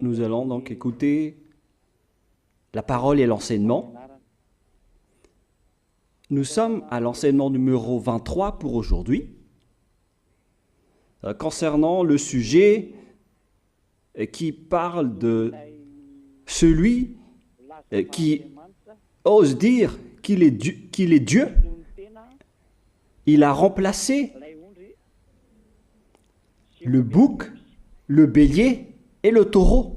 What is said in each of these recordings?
Nous allons donc écouter la parole et l'enseignement. Nous sommes à l'enseignement numéro 23 pour aujourd'hui, concernant le sujet qui parle de celui qui ose dire qu'il est Dieu. Il a remplacé le bouc, le bélier et le taureau,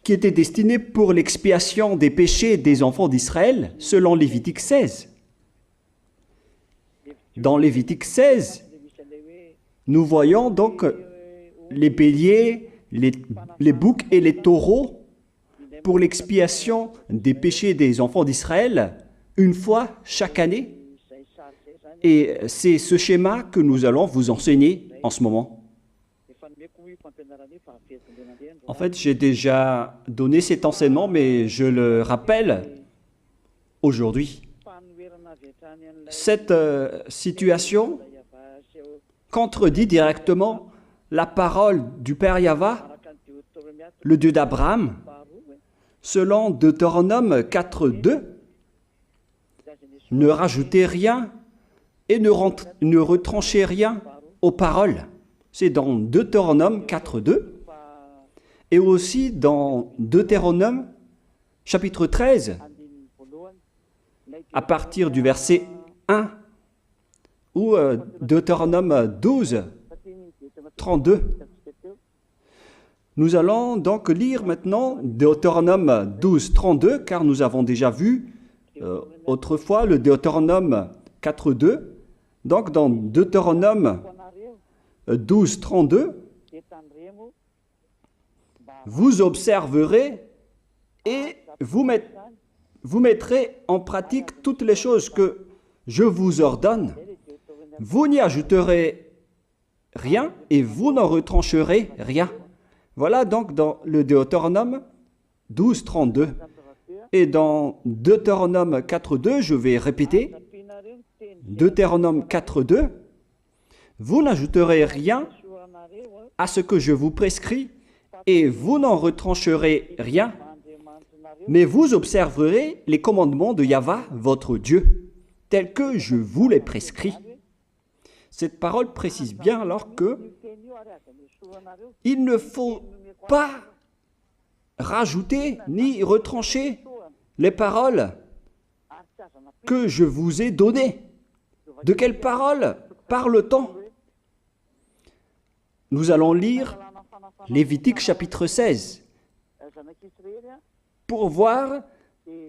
qui étaient destinés pour l'expiation des péchés des enfants d'Israël, selon Lévitique 16. Dans Lévitique 16, nous voyons donc les béliers, les boucs et les taureaux pour l'expiation des péchés des enfants d'Israël, une fois chaque année. Et c'est ce schéma que nous allons vous enseigner en ce moment. En fait, j'ai déjà donné cet enseignement, mais je le rappelle aujourd'hui. Cette situation contredit directement la parole du Père Yahva, le Dieu d'Abraham, selon Deutéronome 4.2. Ne rajoutez rien et ne retranchez rien aux paroles. C'est dans Deutéronome 4.2 et aussi dans Deutéronome chapitre 13, à partir du verset 1, ou Deutéronome 12, 32. Nous allons donc lire maintenant Deutéronome 12, 32, car nous avons déjà vu autrefois le Deutéronome 4.2. Donc dans Deutéronome 12, 32, vous observerez et vous mettrez en pratique toutes les choses que je vous ordonne. Vous n'y ajouterez rien et vous n'en retrancherez rien. Voilà donc dans le Deutéronome 12, 32. Et dans Deutéronome 4.2, je vais répéter, Deutéronome 4.2, vous n'ajouterez rien à ce que je vous prescris et vous n'en retrancherez rien, mais vous observerez les commandements de Yahva, votre Dieu, tels que je vous les prescris. Cette parole précise bien alors que il ne faut pas rajouter ni retrancher les paroles que je vous ai données. De quelles paroles parle-t-on? Nous allons lire Lévitique chapitre 16 pour voir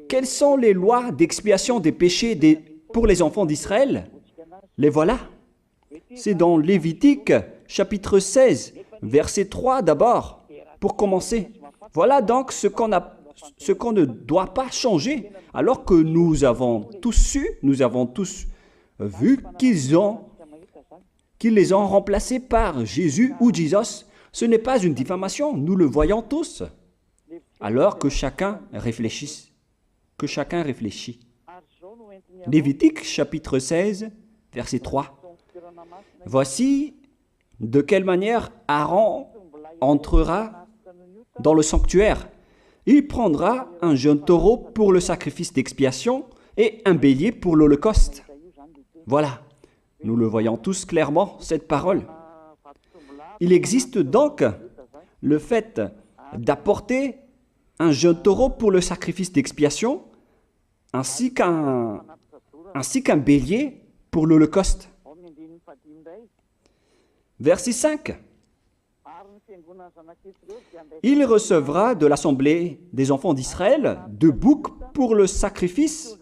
quelles sont les lois d'expiation des péchés pour les enfants d'Israël. Les voilà. C'est dans Lévitique chapitre 16, verset 3 d'abord, pour commencer. Voilà donc ce qu'on ne doit pas changer, alors que nous avons tous su, nous avons tous vu qu'ils les ont remplacés par Jésus ou Jesus. Ce n'est pas une diffamation, nous le voyons tous. Alors que chacun réfléchisse, Lévitique chapitre 16, verset 3. Voici de quelle manière Aaron entrera dans le sanctuaire. Il prendra un jeune taureau pour le sacrifice d'expiation et un bélier pour l'holocauste. Voilà, nous le voyons tous clairement, cette parole. Il existe donc le fait d'apporter un jeune taureau pour le sacrifice d'expiation, ainsi qu'un bélier pour l'holocauste. Verset 5. Il recevra de l'assemblée des enfants d'Israël 2 boucs pour le sacrifice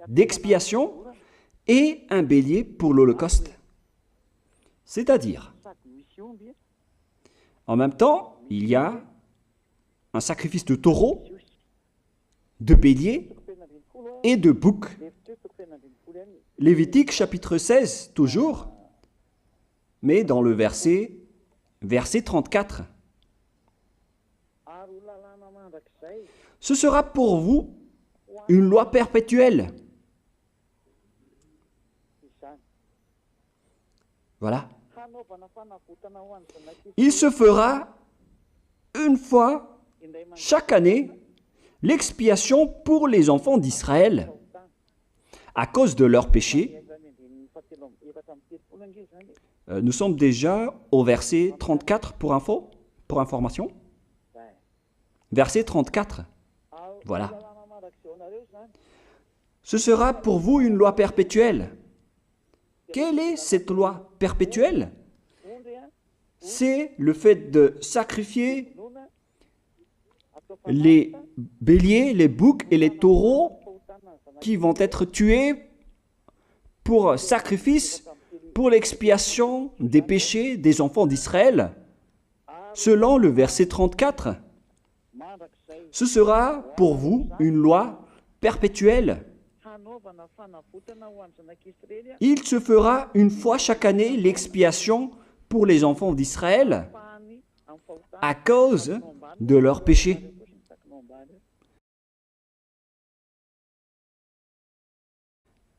d'expiation et un bélier pour l'holocauste. C'est-à-dire, en même temps, il y a un sacrifice de taureau, de bélier et de bouc. Lévitique chapitre 16, toujours, mais dans le verset 34. Ce sera pour vous une loi perpétuelle. Voilà. Il se fera une fois chaque année l'expiation pour les enfants d'Israël à cause de leurs péchés. Nous sommes déjà au verset 34 pour information. Verset 34. Voilà. Ce sera pour vous une loi perpétuelle. Quelle est cette loi perpétuelle? C'est le fait de sacrifier les béliers, les boucs et les taureaux qui vont être tués pour sacrifice, pour l'expiation des péchés des enfants d'Israël. Selon le verset 34, ce sera pour vous une loi perpétuelle. Il se fera une fois chaque année l'expiation pour les enfants d'Israël à cause de leurs péchés.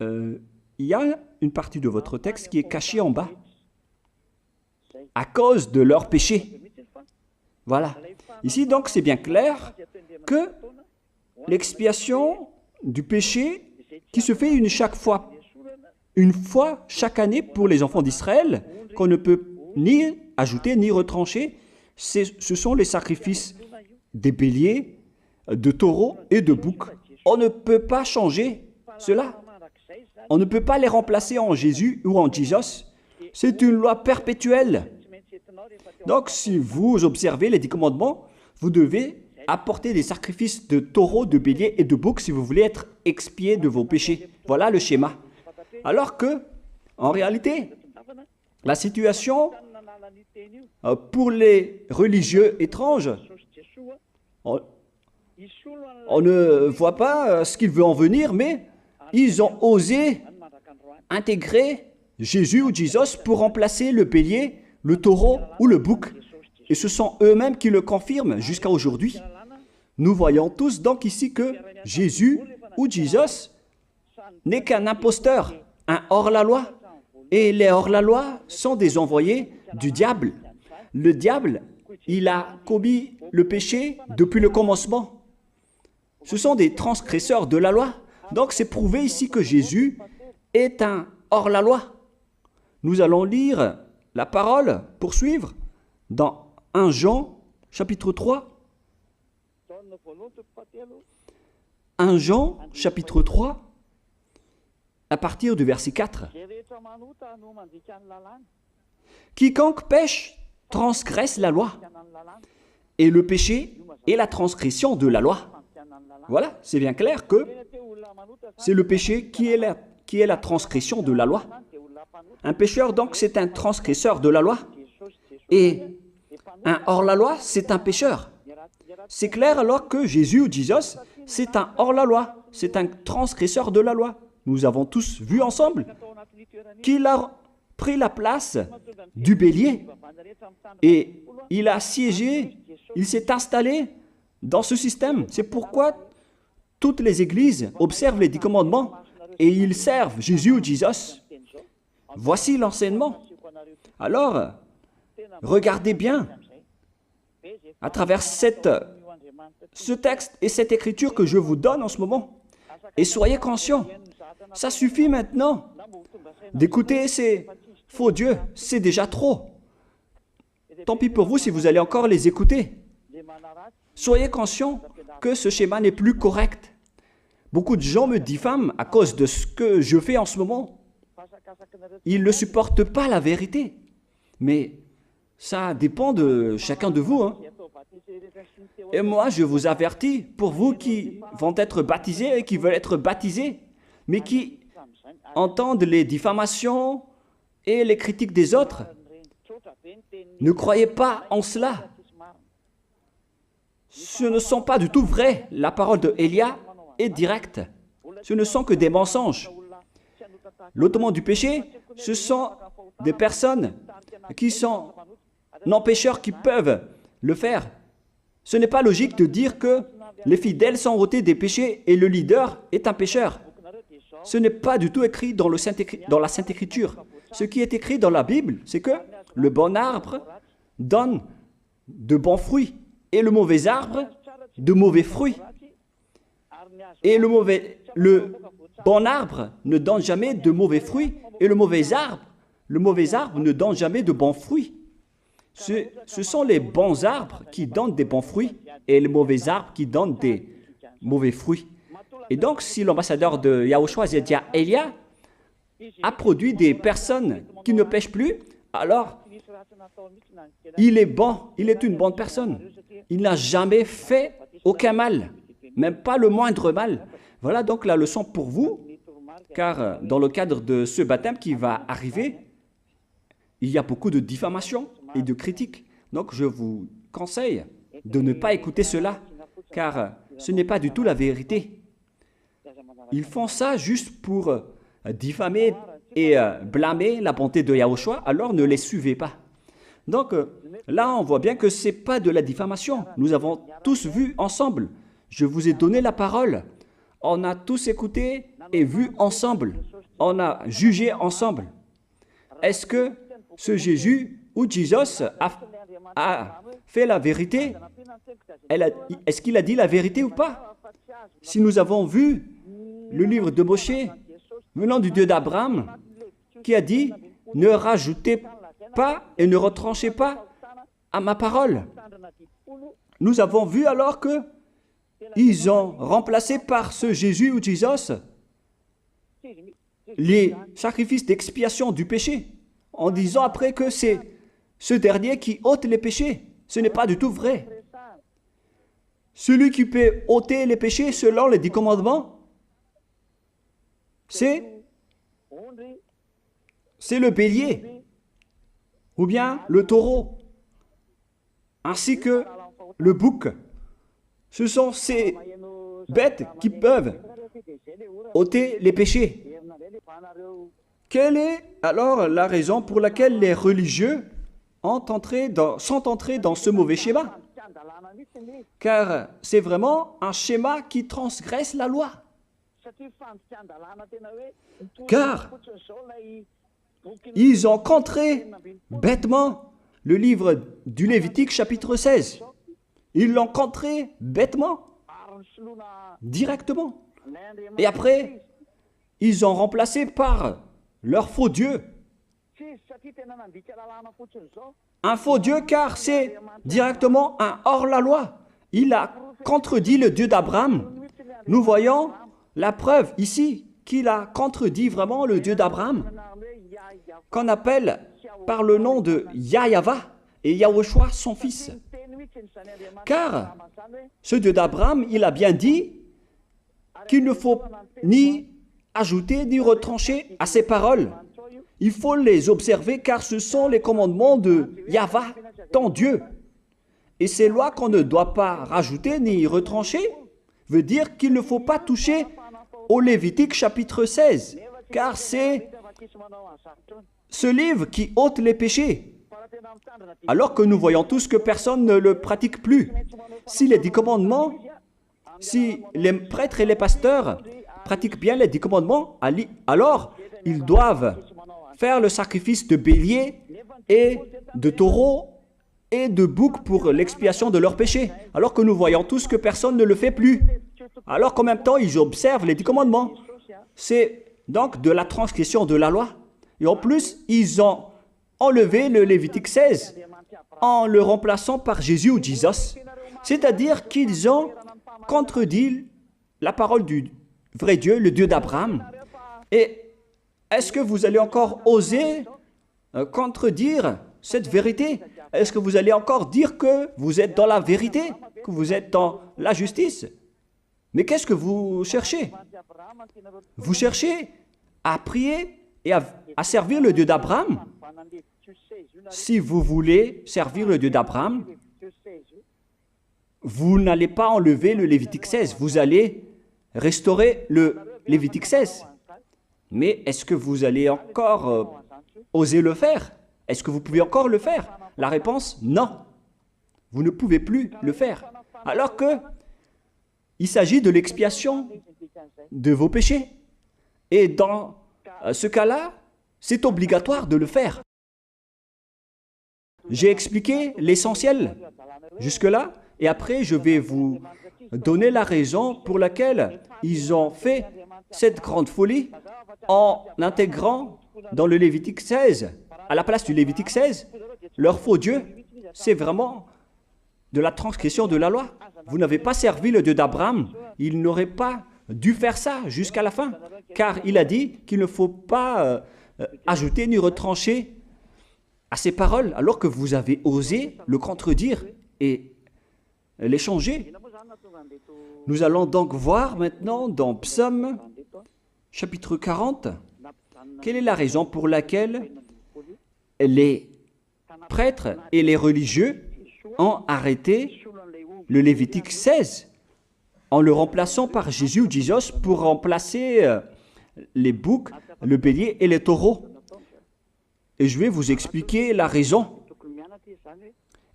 Il y a une partie de votre texte qui est cachée en bas. À cause de leurs péchés. Voilà. Ici, donc, c'est bien clair que l'expiation du péché qui se fait une fois chaque année pour les enfants d'Israël, qu'on ne peut ni ajouter ni retrancher, ce sont les sacrifices des béliers, de taureaux et de boucs. On ne peut pas changer cela. On ne peut pas les remplacer en Jésus ou en Jesus. C'est une loi perpétuelle. Donc, si vous observez les 10 commandements, vous devez apporter des sacrifices de taureaux, de béliers et de boucs si vous voulez être expié de vos péchés. Voilà le schéma. Alors que, en réalité, la situation pour les religieux étranges, on ne voit pas ce qu'il veut en venir, mais ils ont osé intégrer Jésus ou Jesus pour remplacer le bélier, le taureau ou le bouc. Et ce sont eux-mêmes qui le confirment jusqu'à aujourd'hui. Nous voyons tous donc ici que Jésus ou Jesus n'est qu'un imposteur, un hors-la-loi. Et les hors-la-loi sont des envoyés du diable. Le diable, il a commis le péché depuis le commencement. Ce sont des transgresseurs de la loi. Donc c'est prouvé ici que Jésus est un hors-la-loi. Nous allons lire la parole, poursuivre, dans 1 Jean, chapitre 3. 1 Jean, chapitre 3, à partir du verset 4. Quiconque pêche transgresse la loi, et le péché est la transgression de la loi. Voilà, c'est bien clair que c'est le péché qui est la transgression de la loi. Un pécheur, donc, c'est un transgresseur de la loi. Et un hors-la-loi, c'est un pécheur. C'est clair alors que Jésus ou Jesus, c'est un hors-la-loi, c'est un transgresseur de la loi. Nous avons tous vu ensemble qu'il a pris la place du bélier et il a siégé, il s'est installé dans ce système. C'est pourquoi toutes les églises observent les 10 commandements et ils servent Jésus ou Jesus. Voici l'enseignement. Alors, regardez bien à travers ce texte et cette écriture que je vous donne en ce moment. Et soyez conscients, ça suffit maintenant d'écouter ces faux dieux, c'est déjà trop. Tant pis pour vous si vous allez encore les écouter. Soyez conscients que ce schéma n'est plus correct. Beaucoup de gens me diffament à cause de ce que je fais en ce moment. Ils ne supportent pas la vérité. Mais ça dépend de chacun de vous. Et moi, je vous avertis, pour vous qui vont être baptisés et qui veulent être baptisés, mais qui entendent les diffamations et les critiques des autres, ne croyez pas en cela. Ce ne sont pas du tout vrai. La parole de Élia est directe. Ce ne sont que des mensonges. L'ôtement du péché, ce sont des personnes qui sont non-pécheurs qui peuvent le faire. Ce n'est pas logique de dire que les fidèles sont ôtés des péchés et le leader est un pécheur. Ce n'est pas du tout écrit dans la Sainte Écriture. Ce qui est écrit dans la Bible, c'est que le bon arbre donne de bons fruits et le mauvais arbre de mauvais fruits. Et le bon arbre ne donne jamais de mauvais fruits et le mauvais arbre ne donne jamais de bons fruits. Ce sont les bons arbres qui donnent des bons fruits et les mauvais arbres qui donnent des mauvais fruits. Et donc, si l'ambassadeur de Yahushua, Zedia Elia, a produit des personnes qui ne pêchent plus, alors il est bon, il est une bonne personne. Il n'a jamais fait aucun mal, même pas le moindre mal. Voilà donc la leçon pour vous, car dans le cadre de ce baptême qui va arriver, il y a beaucoup de diffamation et de critiques. Donc je vous conseille de ne pas écouter cela, car ce n'est pas du tout la vérité. Ils font ça juste pour diffamer et blâmer la bonté de Yahushua, alors ne les suivez pas. Donc là, on voit bien que ce n'est pas de la diffamation. Nous avons tous vu ensemble. Je vous ai donné la parole. On a tous écouté et vu ensemble. On a jugé ensemble. Est-ce que ce Jésus ou Jésus a fait la vérité? Est-ce qu'il a dit la vérité ou pas? Si nous avons vu le livre de Moshe, venant du Dieu d'Abraham, qui a dit « Ne rajoutez pas et ne retranchez pas à ma parole ». Nous avons vu alors que ils ont remplacé par ce Jésus ou Jésus les sacrifices d'expiation du péché, en disant après que c'est ce dernier qui ôte les péchés. Ce n'est pas du tout vrai. Celui qui peut ôter les péchés selon les 10 commandements, c'est le bélier, ou bien le taureau, ainsi que le bouc. Ce sont ces bêtes qui peuvent ôter les péchés. Quelle est alors la raison pour laquelle les religieux sont entrés dans ce mauvais schéma? Car c'est vraiment un schéma qui transgresse la loi. Car ils ont contré bêtement le livre du Lévitique chapitre 16. Ils l'ont contré bêtement, directement. Et après, ils ont remplacé par leur faux Dieu. Un faux Dieu car c'est directement un hors-la-loi. Il a contredit le Dieu d'Abraham. Nous voyons la preuve ici qu'il a contredit vraiment le Dieu d'Abraham, qu'on appelle par le nom de Yahweh et Yahushua son fils. Car ce Dieu d'Abraham, il a bien dit qu'il ne faut ni ajouter ni retrancher à ses paroles. Il faut les observer car ce sont les commandements de Yahweh, ton Dieu. Et ces lois qu'on ne doit pas rajouter ni retrancher veut dire qu'il ne faut pas toucher au Lévitique chapitre 16, car c'est ce livre qui ôte les péchés. Alors que nous voyons tous que personne ne le pratique plus. Si les 10 commandements, si les prêtres et les pasteurs pratiquent bien les 10 commandements, alors ils doivent faire le sacrifice de bélier et de taureau et de bouc pour l'expiation de leurs péchés. Alors que nous voyons tous que personne ne le fait plus. Alors qu'en même temps, ils observent les 10 commandements. C'est donc de la transgression de la loi. Et en plus, ils ont enlevé le Lévitique 16 en le remplaçant par Jésus ou Jésus. C'est-à-dire qu'ils ont contredit la parole du vrai Dieu, le Dieu d'Abraham. Et est-ce que vous allez encore oser contredire cette vérité? Est-ce que vous allez encore dire que vous êtes dans la vérité, que vous êtes dans la justice? Mais qu'est-ce que vous cherchez? Vous cherchez à prier et à servir le Dieu d'Abraham. Si vous voulez servir le Dieu d'Abraham, vous n'allez pas enlever le Lévitique 16, vous allez restaurer le Lévitique 16. Mais est-ce que vous allez encore oser le faire? Est-ce que vous pouvez encore le faire? La réponse, non. Vous ne pouvez plus le faire. Alors que il s'agit de l'expiation de vos péchés. Et dans ce cas-là, c'est obligatoire de le faire. J'ai expliqué l'essentiel jusque-là, et après je vais vous donner la raison pour laquelle ils ont fait cette grande folie en intégrant dans le Lévitique 16, à la place du Lévitique 16, leur faux Dieu. C'est vraiment de la transgression de la loi. Vous n'avez pas servi le Dieu d'Abraham. Il n'aurait pas dû faire ça jusqu'à la fin, car il a dit qu'il ne faut pas ajouter ni retrancher à ses paroles, alors que vous avez osé le contredire et les changer. Nous allons donc voir maintenant dans Psaume chapitre 40, quelle est la raison pour laquelle les prêtres et les religieux ont arrêté le Lévitique 16 en le remplaçant par Jésus ou Jesus pour remplacer les boucs, le bélier et les taureaux. Et je vais vous expliquer la raison.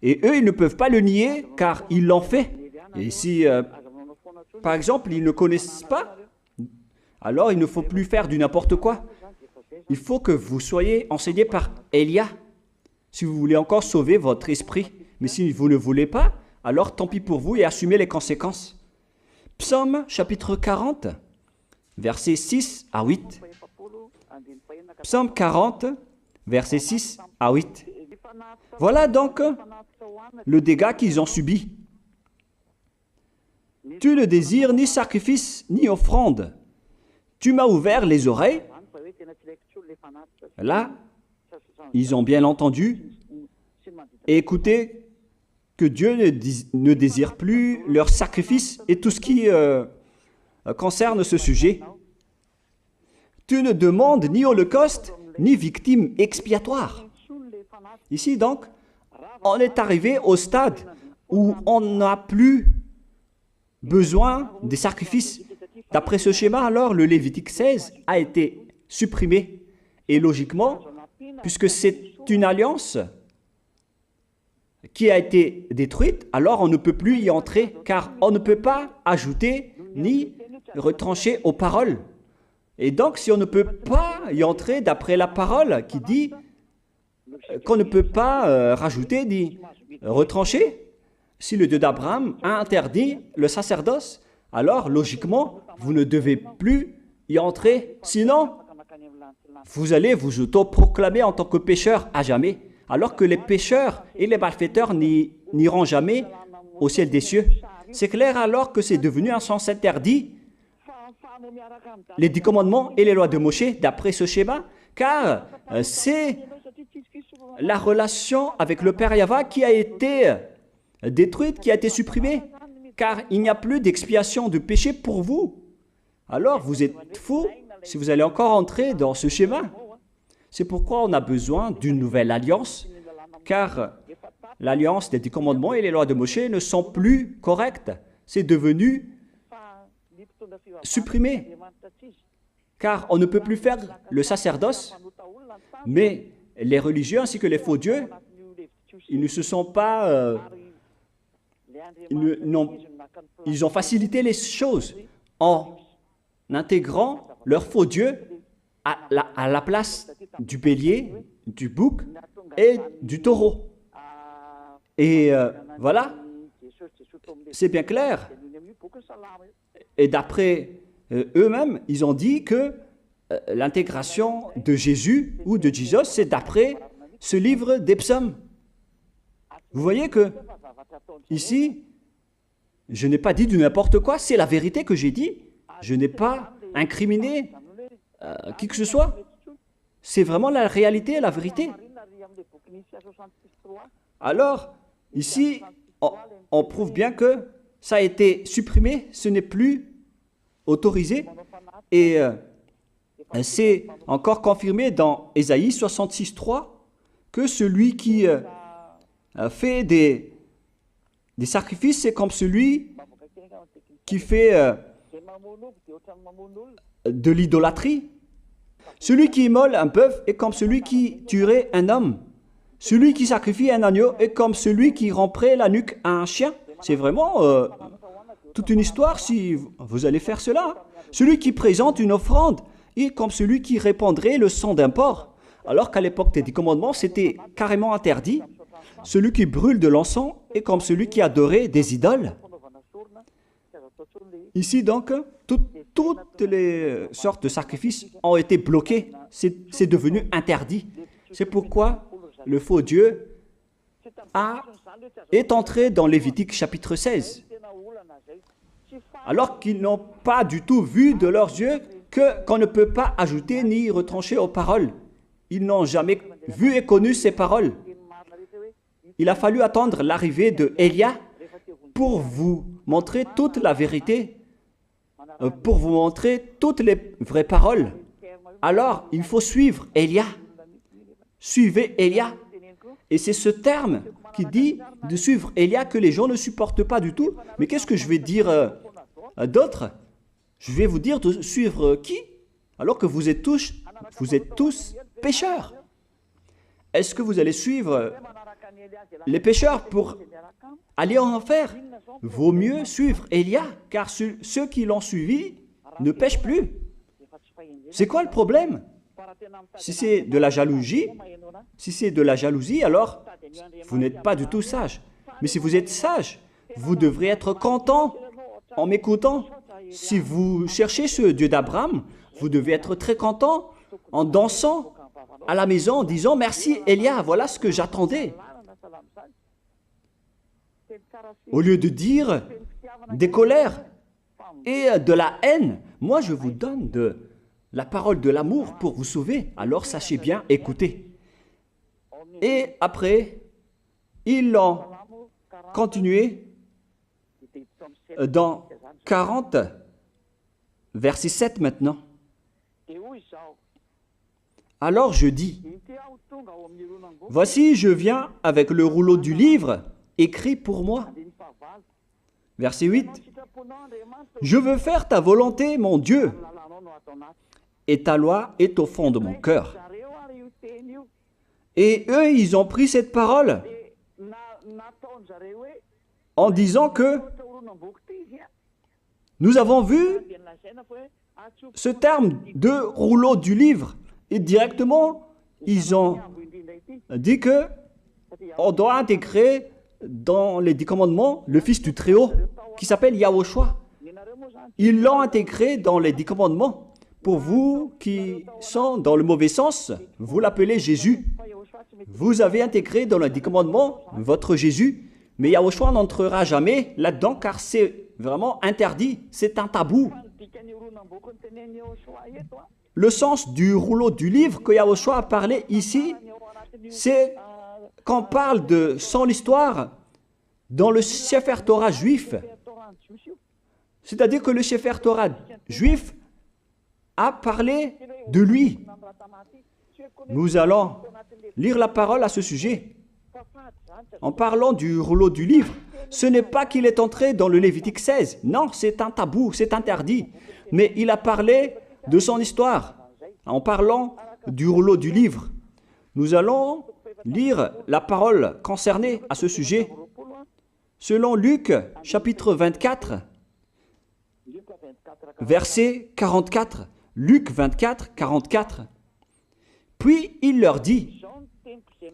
Et eux, ils ne peuvent pas le nier car ils l'ont fait. Et si, par exemple, ils ne connaissent pas, alors il ne faut plus faire du n'importe quoi. Il faut que vous soyez enseigné par Élia, si vous voulez encore sauver votre esprit. Mais si vous ne voulez pas, alors tant pis pour vous et assumez les conséquences. Psaume chapitre 40, versets 6 à 8. Psaume 40, versets 6 à 8. Voilà donc le dégât qu'ils ont subi. Tu ne désires ni sacrifice ni offrande. Tu m'as ouvert les oreilles. Là, ils ont bien entendu et écouté que Dieu ne désire plus leur sacrifice et tout ce qui concerne ce sujet. Tu ne demandes ni holocauste, ni victime expiatoire. Ici donc, on est arrivé au stade où on n'a plus besoin des sacrifices. D'après ce schéma, alors, le Lévitique 16 a été supprimé. Et logiquement, puisque c'est une alliance qui a été détruite, alors on ne peut plus y entrer, car on ne peut pas ajouter ni retrancher aux paroles. Et donc, si on ne peut pas y entrer d'après la parole qui dit qu'on ne peut pas rajouter ni retrancher, si le Dieu d'Abraham a interdit le sacerdoce, alors logiquement, vous ne devez plus y entrer. Sinon, vous allez vous autoproclamer en tant que pécheur à jamais, alors que les pécheurs et les malfaiteurs n'iront jamais au ciel des cieux. C'est clair alors que c'est devenu un sens interdit, les 10 commandements et les lois de Moïse, d'après ce schéma, car c'est la relation avec le Père Yahva qui a été détruite, qui a été supprimée, car il n'y a plus d'expiation de péché pour vous. Alors vous êtes fous si vous allez encore entrer dans ce schéma. C'est pourquoi on a besoin d'une nouvelle alliance, car l'alliance des 10 commandements et les lois de Moïse ne sont plus correctes. C'est devenu supprimé, car on ne peut plus faire le sacerdoce, mais les religieux ainsi que les faux dieux, ils ne se sont pas... ils ont facilité les choses en intégrant leur faux dieu à la place du bélier, du bouc et du taureau. Et voilà, c'est bien clair. Et d'après eux-mêmes, ils ont dit que l'intégration de Jésus ou de Jesus, c'est d'après ce livre des psaumes. Vous voyez que ici, je n'ai pas dit du n'importe quoi, c'est la vérité que j'ai dit. Je n'ai pas incriminé qui que ce soit. C'est vraiment la réalité et la vérité. Alors, ici, on prouve bien que ça a été supprimé, ce n'est plus autorisé. Et c'est encore confirmé dans Ésaïe 66.3 que celui qui fait des sacrifices, c'est comme celui qui fait de l'idolâtrie. Celui qui immole un bœuf est comme celui qui tuerait un homme. Celui qui sacrifie un agneau est comme celui qui romperait la nuque à un chien. C'est vraiment toute une histoire si vous allez faire cela. Celui qui présente une offrande est comme celui qui répandrait le sang d'un porc. Alors qu'à l'époque des 10 commandements, c'était carrément interdit. celui qui brûle de l'encens est comme celui qui adorait des idoles. Ici donc, toutes les sortes de sacrifices ont été bloqués. C'est devenu interdit. C'est pourquoi le faux Dieu est entré dans Lévitique chapitre 16. Alors qu'ils n'ont pas du tout vu de leurs yeux qu'on ne peut pas ajouter ni retrancher aux paroles. Ils n'ont jamais vu et connu ces paroles. Il a fallu attendre l'arrivée de Élia pour vous montrer toute la vérité, pour vous montrer toutes les vraies paroles. Alors, il faut suivre Élia. Suivez Élia. Et c'est ce terme qui dit de suivre Élia que les gens ne supportent pas du tout. Mais qu'est-ce que je vais dire d'autre? Je vais vous dire de suivre qui? Alors que vous êtes tous pécheurs. Est-ce que vous allez suivre les pécheurs pour aller en enfer? Vaut mieux suivre Élia, car ceux qui l'ont suivi ne pêchent plus. C'est quoi le problème? Si c'est de la jalousie, alors vous n'êtes pas du tout sage. Mais si vous êtes sage, vous devrez être content en m'écoutant. Si vous cherchez ce Dieu d'Abraham, vous devez être très content en dansant à la maison en disant « Merci Élia, voilà ce que j'attendais ». Au lieu de dire des colères et de la haine, moi je vous donne de la parole de l'amour pour vous sauver. Alors sachez bien écouter. Et après, ils l'ont continué dans 40, verset 7 maintenant. Alors je dis, voici je viens avec le rouleau du livre écrit pour moi. Verset 8, je veux faire ta volonté, mon Dieu, et ta loi est au fond de mon cœur. Et eux, ils ont pris cette parole en disant que nous avons vu ce terme de rouleau du livre et directement, ils ont dit que on doit intégrer dans les 10 commandements le Fils du Très-Haut qui s'appelle Yahushua. Ils l'ont intégré dans les 10 commandements. Pour vous qui sont dans le mauvais sens, vous l'appelez Jésus. Vous avez intégré dans les 10 commandements votre Jésus, mais Yahushua n'entrera jamais là-dedans car c'est vraiment interdit, c'est un tabou. Le sens du rouleau du livre que Yahushua a parlé ici, c'est qu'on parle de son histoire dans le Sefer Torah juif. C'est-à-dire que le Sefer Torah juif a parlé de lui. Nous allons lire la parole à ce sujet. En parlant du rouleau du livre, ce n'est pas qu'il est entré dans le Lévitique 16. Non, c'est un tabou, c'est interdit. Mais il a parlé de son histoire en parlant du rouleau du livre. Nous allons lire la parole concernée à ce sujet. Selon Luc, chapitre 24, verset 44. Luc 24, 44. Puis il leur dit,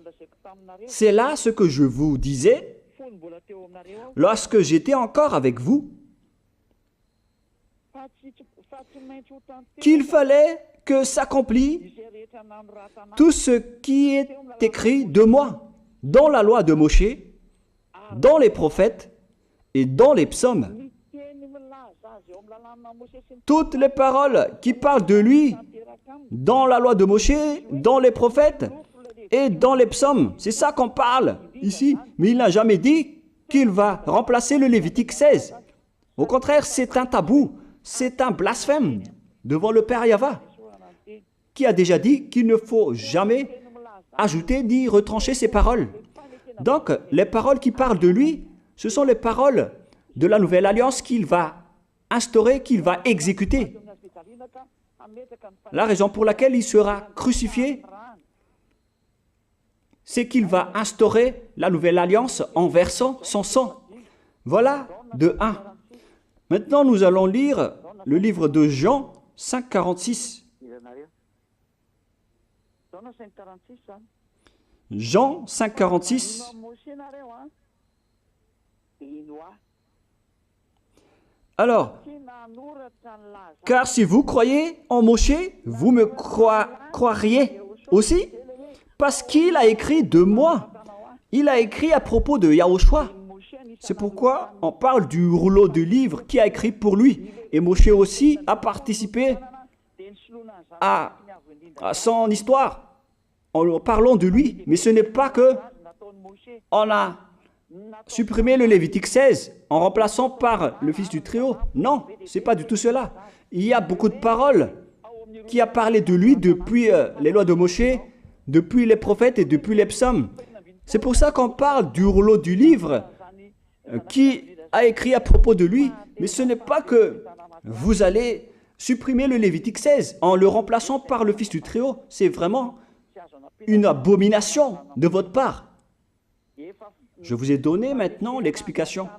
« C'est là ce que je vous disais lorsque j'étais encore avec vous, qu'il fallait que s'accomplisse tout ce qui est écrit de moi dans la loi de Moïse, dans les prophètes et dans les psaumes. » Toutes les paroles qui parlent de lui dans la loi de Moïse, dans les prophètes et dans les psaumes. C'est ça qu'on parle ici. Mais il n'a jamais dit qu'il va remplacer le Lévitique 16. Au contraire, c'est un tabou, c'est un blasphème devant le Père Yahva, qui a déjà dit qu'il ne faut jamais ajouter ni retrancher ses paroles. Donc, les paroles qui parlent de lui, ce sont les paroles de la nouvelle alliance qu'il va instaurer, qu'il va exécuter. La raison pour laquelle il sera crucifié, c'est qu'il va instaurer la nouvelle alliance en versant son sang. Voilà de 1. Maintenant, nous allons lire le livre de Jean 5,46. Jean 5, 46. Alors, car si vous croyez en Moshe, vous me croiriez aussi, parce qu'il a écrit de moi. Il a écrit à propos de Yahushua. C'est pourquoi on parle du rouleau de livre qui a écrit pour lui. Et Moshe aussi a participé à son histoire en parlant de lui. Mais ce n'est pas que on a supprimé le Lévitique 16 en remplaçant par le fils du Très-Haut. Non, ce n'est pas du tout cela. Il y a beaucoup de paroles qui a parlé de lui depuis les lois de Moshe, depuis les prophètes et depuis les psaumes. C'est pour ça qu'on parle du rouleau du livre qui a écrit à propos de lui. Mais ce n'est pas que vous allez supprimer le Lévitique 16 en le remplaçant par le fils du Très-Haut. C'est vraiment une abomination de votre part. Je vous ai donné maintenant l'explication.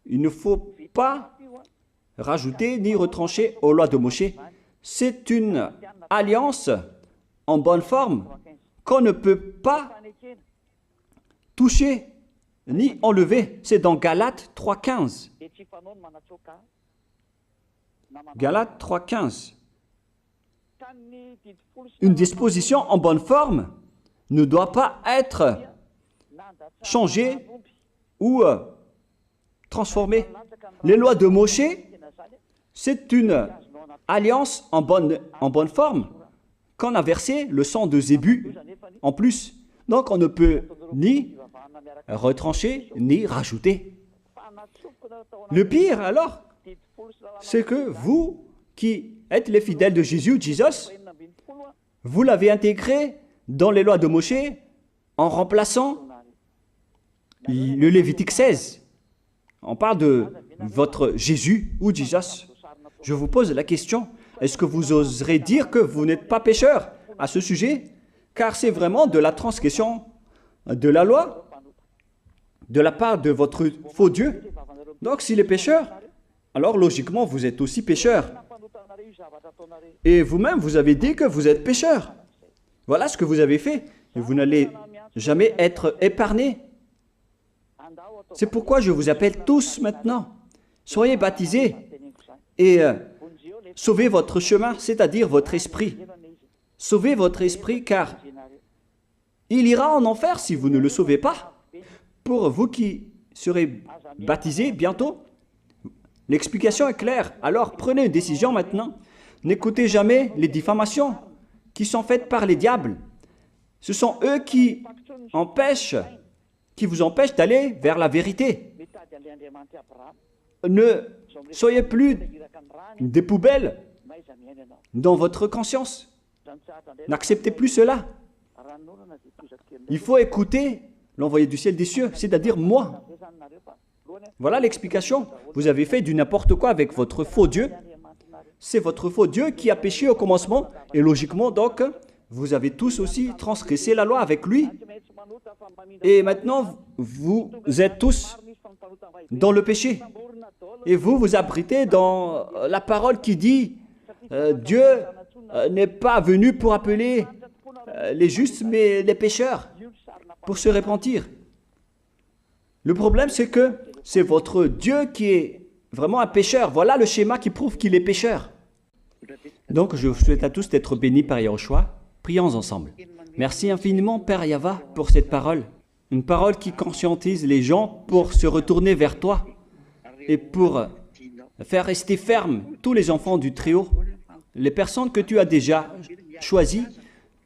Il ne faut pas rajouter ni retrancher aux lois de Moshe. C'est une alliance en bonne forme qu'on ne peut pas toucher ni enlever. C'est dans Galates 3,15. Galates 3,15. Une disposition en bonne forme ne doit pas être changée ou transformée. Les lois de Moshe, c'est une alliance en bonne forme qu'on a versé le sang de Zébu en plus. Donc on ne peut ni retrancher ni rajouter. Le pire alors, c'est que vous qui êtes les fidèles de Jésus, vous l'avez intégré dans les lois de Moshe en remplaçant le Lévitique 16. On parle de votre Jésus ou Jesus. Je vous pose la question, est-ce que vous oserez dire que vous n'êtes pas pécheur à ce sujet? Car c'est vraiment de la transgression de la loi de la part de votre faux Dieu. Donc s'il est pécheur, alors logiquement vous êtes aussi pécheur. Et vous-même, vous avez dit que vous êtes pécheur. Voilà ce que vous avez fait. Et vous n'allez jamais être épargné. C'est pourquoi je vous appelle tous maintenant. Soyez baptisés et sauvez votre chemin, c'est-à-dire votre esprit. Sauvez votre esprit car il ira en enfer si vous ne le sauvez pas. Pour vous qui serez baptisés bientôt, l'explication est claire. Alors prenez une décision maintenant. N'écoutez jamais les diffamations qui sont faites par les diables. Ce sont eux qui vous empêchent d'aller vers la vérité. Ne soyez plus des poubelles dans votre conscience. N'acceptez plus cela. Il faut écouter l'envoyé du ciel des cieux, c'est-à-dire moi. Voilà l'explication. Vous avez fait du n'importe quoi avec votre faux Dieu. C'est votre faux Dieu qui a péché au commencement. Et logiquement, donc, vous avez tous aussi transgressé la loi avec lui. Et maintenant, vous êtes tous dans le péché. Et vous vous abritez dans la parole qui dit Dieu n'est pas venu pour appeler les justes, mais les pécheurs, pour se repentir. Le problème, c'est que c'est votre Dieu qui est vraiment un pécheur. Voilà le schéma qui prouve qu'il est pécheur. Donc, je vous souhaite à tous d'être bénis par Yahushua. Prions ensemble. Merci infiniment, Père Yahva, pour cette parole. Une parole qui conscientise les gens pour se retourner vers toi et pour faire rester fermes tous les enfants du Très-Haut, les personnes que tu as déjà choisies,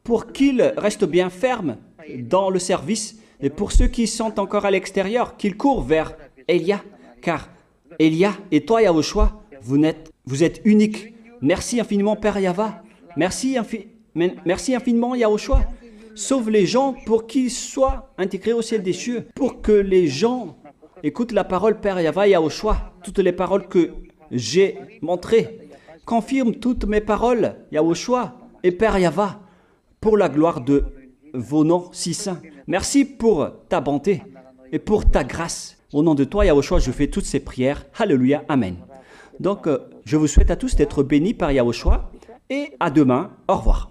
pour qu'ils restent bien fermes dans le service, et pour ceux qui sont encore à l'extérieur, qu'ils courent vers Elia, car Elia et toi, Yahushua, vous êtes uniques. Merci infiniment, Père Yahva. Merci infiniment, Yahushua. Sauve les gens pour qu'ils soient intégrés au ciel des cieux, pour que les gens écoutent la parole, Père Yahva, Yahushua, toutes les paroles que j'ai montrées. Confirme toutes mes paroles, Yahushua et Père Yahva, pour la gloire de vos noms si saints. Merci pour ta bonté et pour ta grâce. Au nom de toi, Yahushua, je fais toutes ces prières. Alléluia, Amen. Donc, je vous souhaite à tous d'être bénis par Yahushua et à demain. Au revoir.